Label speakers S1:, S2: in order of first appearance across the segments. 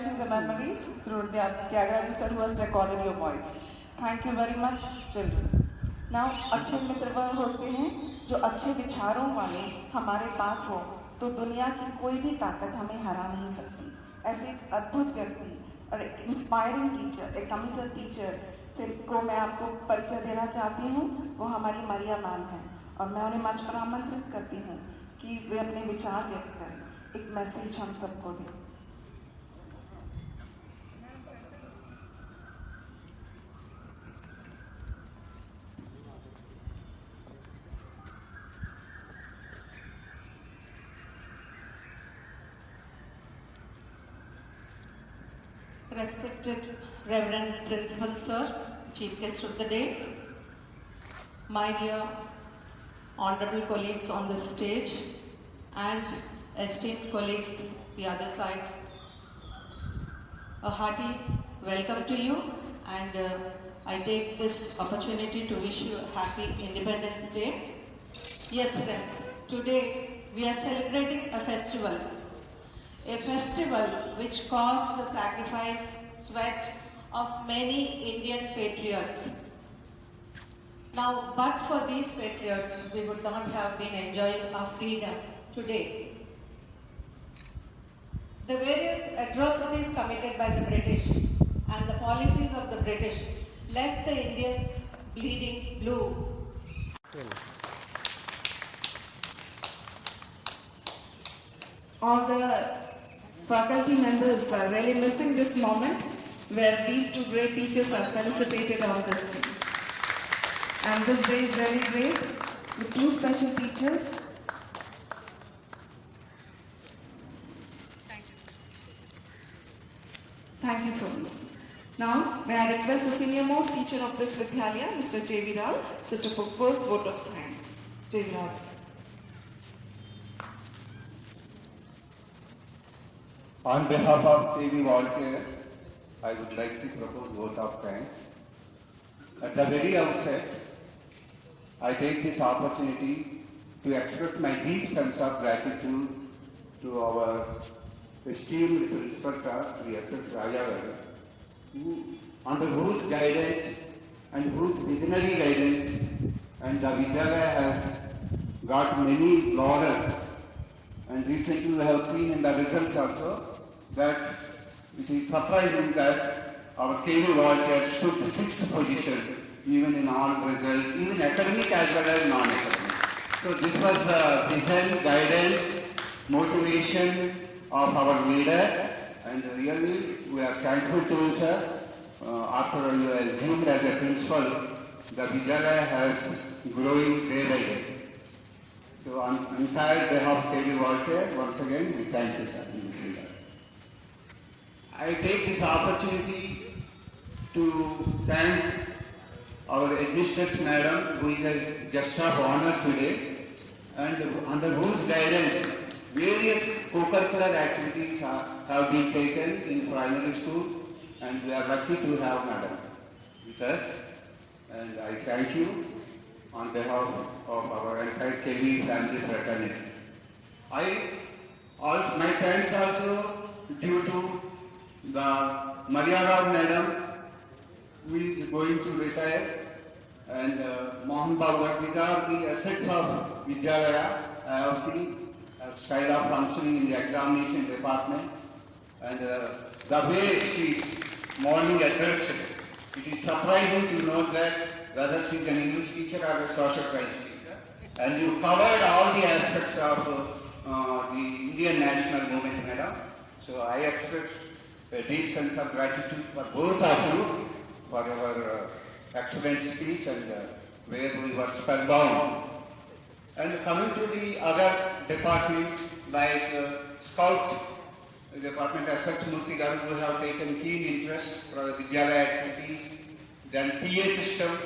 S1: cherishing the memories through the Tyagaraja sir who has recorded your voice. Thank you very much, children. Now, अच्छे मित्र वह होते हैं जो अच्छे विचारों वाले हमारे पास हो तो दुनिया की कोई भी ताकत हमें हरा नहीं सकती। ऐसे एक अद्भुत व्यक्ति और एक इंस्पायरिंग टीचर, एक कमिटेड टीचर से को मैं आपको परिचय देना चाहती हूँ। वो हमारी मरिया मैम है और मैं उन्हें मंच पर आमंत्रित करती हूँ कि वे अपने विचार व्यक्त करें, एक मैसेज हम सबको दें।
S2: Respected Reverend Principal Sir, Chief Guest of the Day, my dear honorable colleagues on the stage and esteemed colleagues the other side, a hearty welcome to you, and I take this opportunity to wish you a happy Independence Day. Yes friends, today we are celebrating a festival which caused the sacrifice, sweat of many Indian patriots. Now, but for these patriots, we would not have been enjoying our freedom today. The various atrocities committed by the British and the policies of the British left the Indians bleeding blue.
S1: All the faculty members are really missing this moment where these two great teachers are felicitated on this day. And this day is really great with two special teachers. Thank you so much. Now, may I request the senior most teacher of this Vidyalaya, Mr. J.V. Rao, sir, to propose vote of thanks. J.V. Rao, sir.
S3: On behalf of KV Volunteer, I would like to propose vote of thanks. At the very outset, I take this opportunity to express my deep sense of gratitude to our esteemed Principal Sir, Sri S.S. Rajagaru, under whose guidance and whose visionary guidance and the Vidyalaya has got many laurels. And recently we have seen in the results also that it is surprising that our KV Volunteers took the 6th position even in all results, even academic as well as non-academic. So this was the vision, guidance, motivation of our leader, and really we are thankful to you, sir. After you assumed as a principal, the Vidyalaya has growing day by day. So on entire behalf of KV Volunteer, once again we thank you, sir, in this regard. I take this opportunity to thank our headmistress madam, who is a guest of honor today, and under whose guidance various co-curricular activities have been taken in primary school, and we are lucky to have madam with us. And I thank you on behalf of our entire KV family fraternity. My thanks also due to the Maria Rao madam, who is going to retire, and Mohan Babu. These are the assets of Vidyalaya. I have seen a style of functioning in the examination department, and the way she morning addressed, it is surprising to know that whether she is an English teacher or a social science teacher. And you covered all the aspects of the Indian national movement, madam. So I express a deep sense of gratitude for both of you for your excellent speech, and where we were spellbound. And coming to the other departments like Scout Department, SS Murthy Garu, who have taken keen interest for the Vidyalaya activities. Then PA system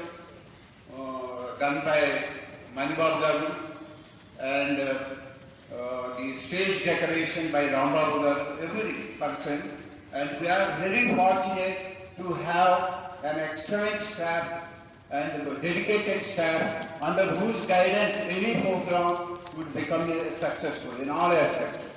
S3: done by Manibab Garu, and the stage decoration by Rambabu Garu, every person. And we are very fortunate to have an excellent staff and a dedicated staff under whose guidance any program would become successful in all aspects.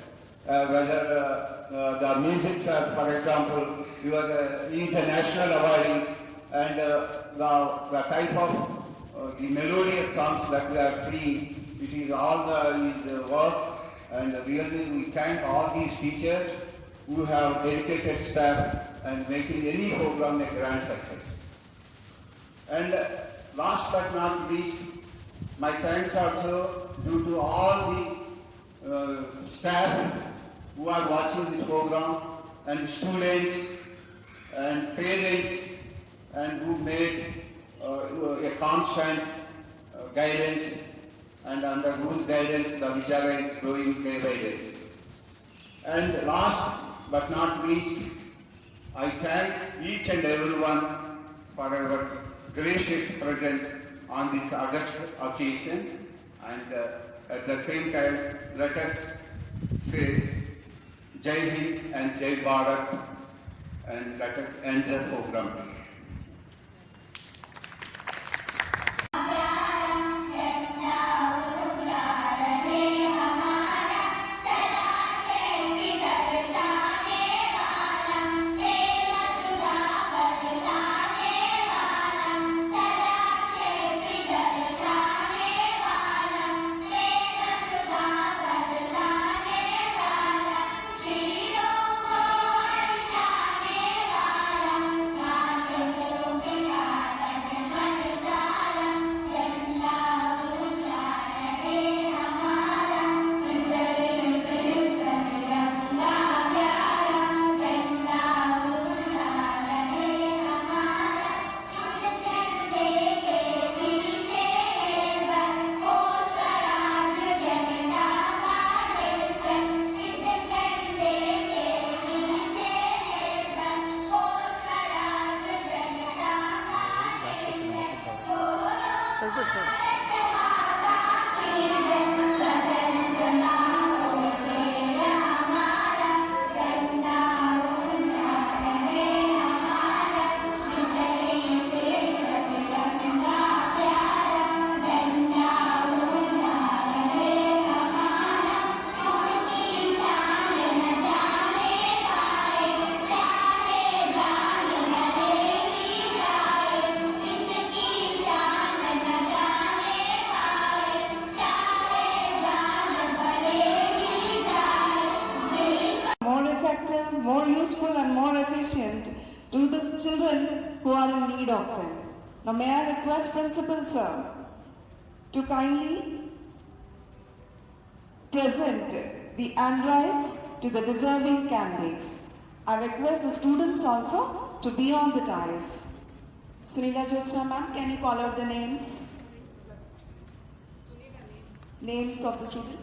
S3: whether the music, for example, he is a national awardee, and the type of the melodious songs that we are seeing, it is all his work, and really we thank all these teachers who have dedicated staff and making any program a grand success. And last but not least, my thanks also due to all the staff who are watching this program, and students and parents, and who made a constant guidance, and under whose guidance the Vidyalaya is growing day by day. And last but not least, I thank each and everyone for our gracious presence on this august occasion, and at the same time let us say Jai Hind and Jai Bharat, and let us end the program.
S1: More useful and more efficient to the children who are in need of them. Now may I request Principal Sir to kindly present the Androids to the deserving candidates. I request the students also to be on the dais. Sunila Jyotsna ma'am, can you call out the names? Names of the students?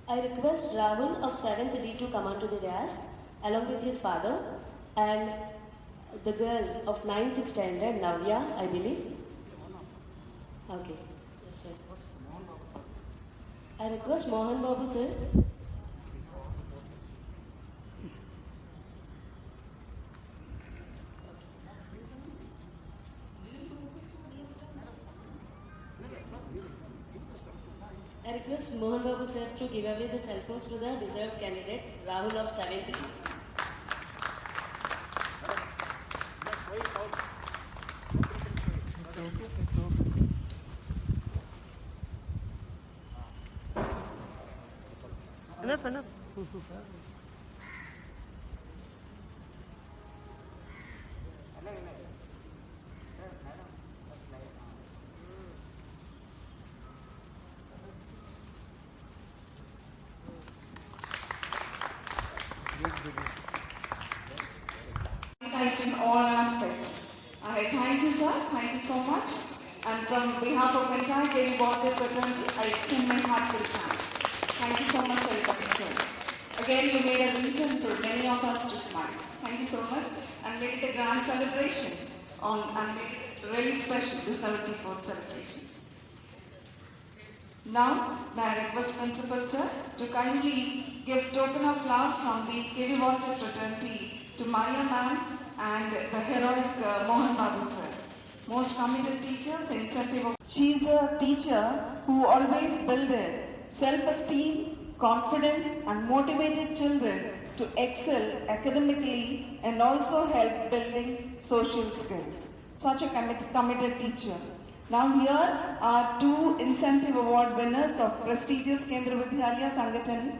S4: I request Rahul of 7th D to come onto the dais along with his father, and the girl of 9th standard, Navya, I believe. Okay. Yes, sir. I request Mohan Babu, sir. I request Mohan Babu sir to give away the cell phones to the deserved candidate, Rahul of 7th.
S5: Enough.
S1: In all aspects. I thank you, sir. Thank you so much. And from behalf of entire KV Water fraternity, I extend my heartfelt thanks. Thank you so much, Aripati sir. Again, you made a reason for many of us to smile. Thank you so much, and made it a grand celebration and made it really special, the 74th celebration. Now, may I request Principal sir to kindly give token of love from the KV Water fraternity to Maria ma'am and the heroic Mohan Babu sir. Most committed teachers, incentive. She is a teacher who always builded self-esteem, confidence and motivated children to excel academically and also help building social skills. Such a committed teacher. Now here are two incentive award winners of prestigious Kendra Vidyalaya Sangathan,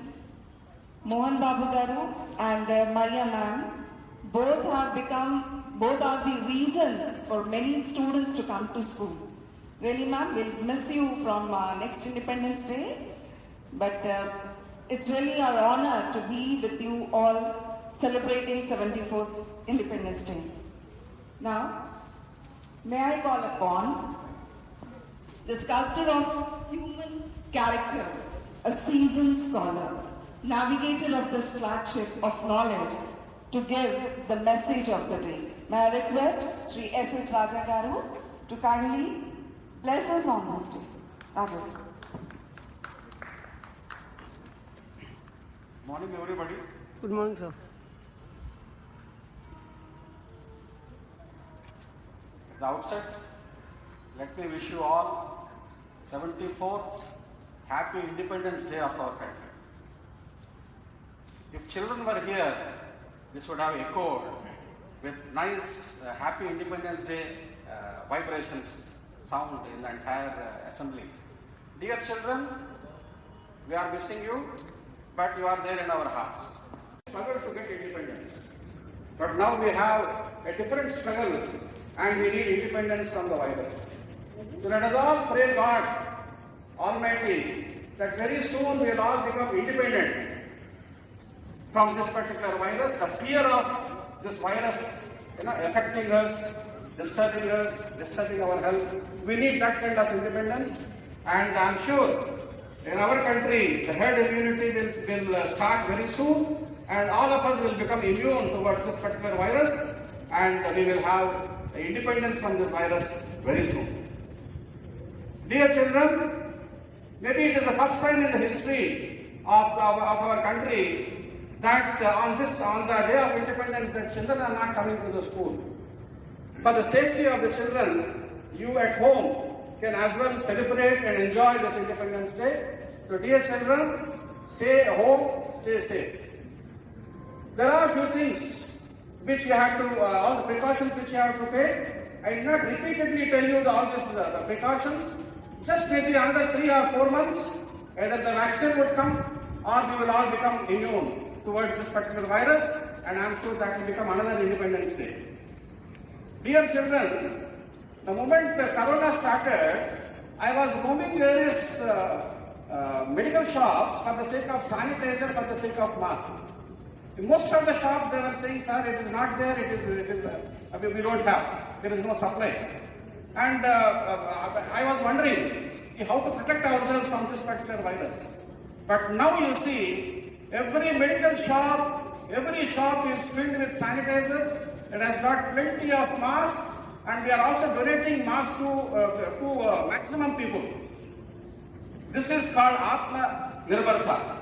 S1: Mohan Babu Garu and Maria ma'am. Both are the reasons for many students to come to school. Really ma'am, we'll miss you from next Independence Day, but it's really our honor to be with you all celebrating 74th Independence Day. Now, may I call upon the sculptor of human character, a seasoned scholar, navigator of this flagship of knowledge, to give the message of the day. May I request Sri S.S. Raja Garu to kindly bless us on this day. Rajas.
S5: Morning, everybody.
S6: Good morning, sir.
S5: At the outset, let me wish you all 74th Happy Independence Day of our country. If children were here, this would have echoed with nice Happy Independence Day vibrations sound in the entire assembly. Dear children, we are missing you, but you are there in our hearts. Struggle to get independence. But now we have a different struggle and we need independence from the virus. So let us all pray God Almighty that very soon we will all become independent from this particular virus. The fear of this virus affecting us, disturbing our health. We need that kind of independence, and I am sure in our country the herd immunity will start very soon, and all of us will become immune towards this particular virus, and we will have independence from this virus very soon. Dear children, maybe it is the first time in the history of our country that on the day of independence that children are not coming to the school. For the safety of the children, you at home can as well celebrate and enjoy this Independence Day. So dear children, stay home, stay safe. There are a few things which you have to, all the precautions which you have to take. I will not repeatedly tell you all the precautions. Just maybe another 3 or 4 months, either the vaccine would come or we will all become immune towards this particular virus, and I am sure that will become another Independence Day. Dear children, the moment Corona started, I was roaming various medical shops for the sake of sanitizer, for the sake of mask. In most of the shops they were saying, sir, it is not there, we don't have, there is no supply. And I was wondering how to protect ourselves from this particular virus. But now you see, every medical shop, every shop is filled with sanitizers. It has got plenty of masks, and we are also donating masks to maximum people. This is called Atma Nirbharta.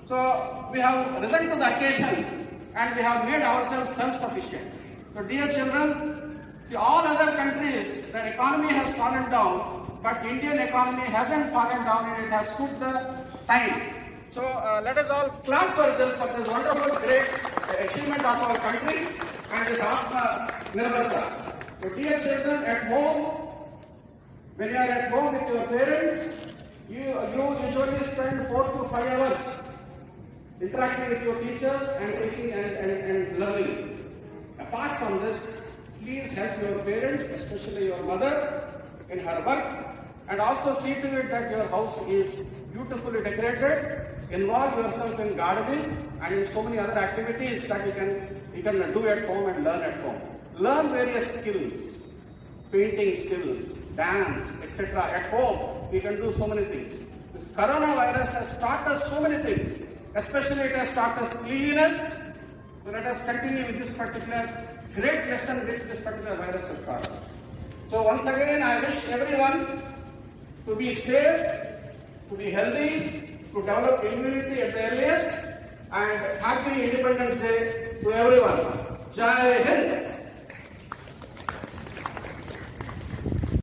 S5: So we have risen to the occasion and we have made ourselves self-sufficient. So dear children, see, all other countries, their economy has fallen down, but Indian economy hasn't fallen down and it has stood the time. So let us all clap for this wonderful, great achievement of our country and this Atma Nirbharta. So dear children, at home, when you are at home with your parents, you usually spend 4 to 5 hours interacting with your teachers and taking and learning. Apart from this, please help your parents, especially your mother, in her work, and also see to it that your house is beautifully decorated. Involve yourself in gardening and in so many other activities that you can do at home and learn at home. Learn various skills, painting skills, dance, etc. At home, we can do so many things. This coronavirus has taught us so many things. Especially it has taught us cleanliness. So let us continue with this particular great lesson which this particular virus has taught us. So once again, I wish everyone to be safe, to be healthy, to develop immunity at the earliest, and happy Independence Day to everyone. Jai Hind!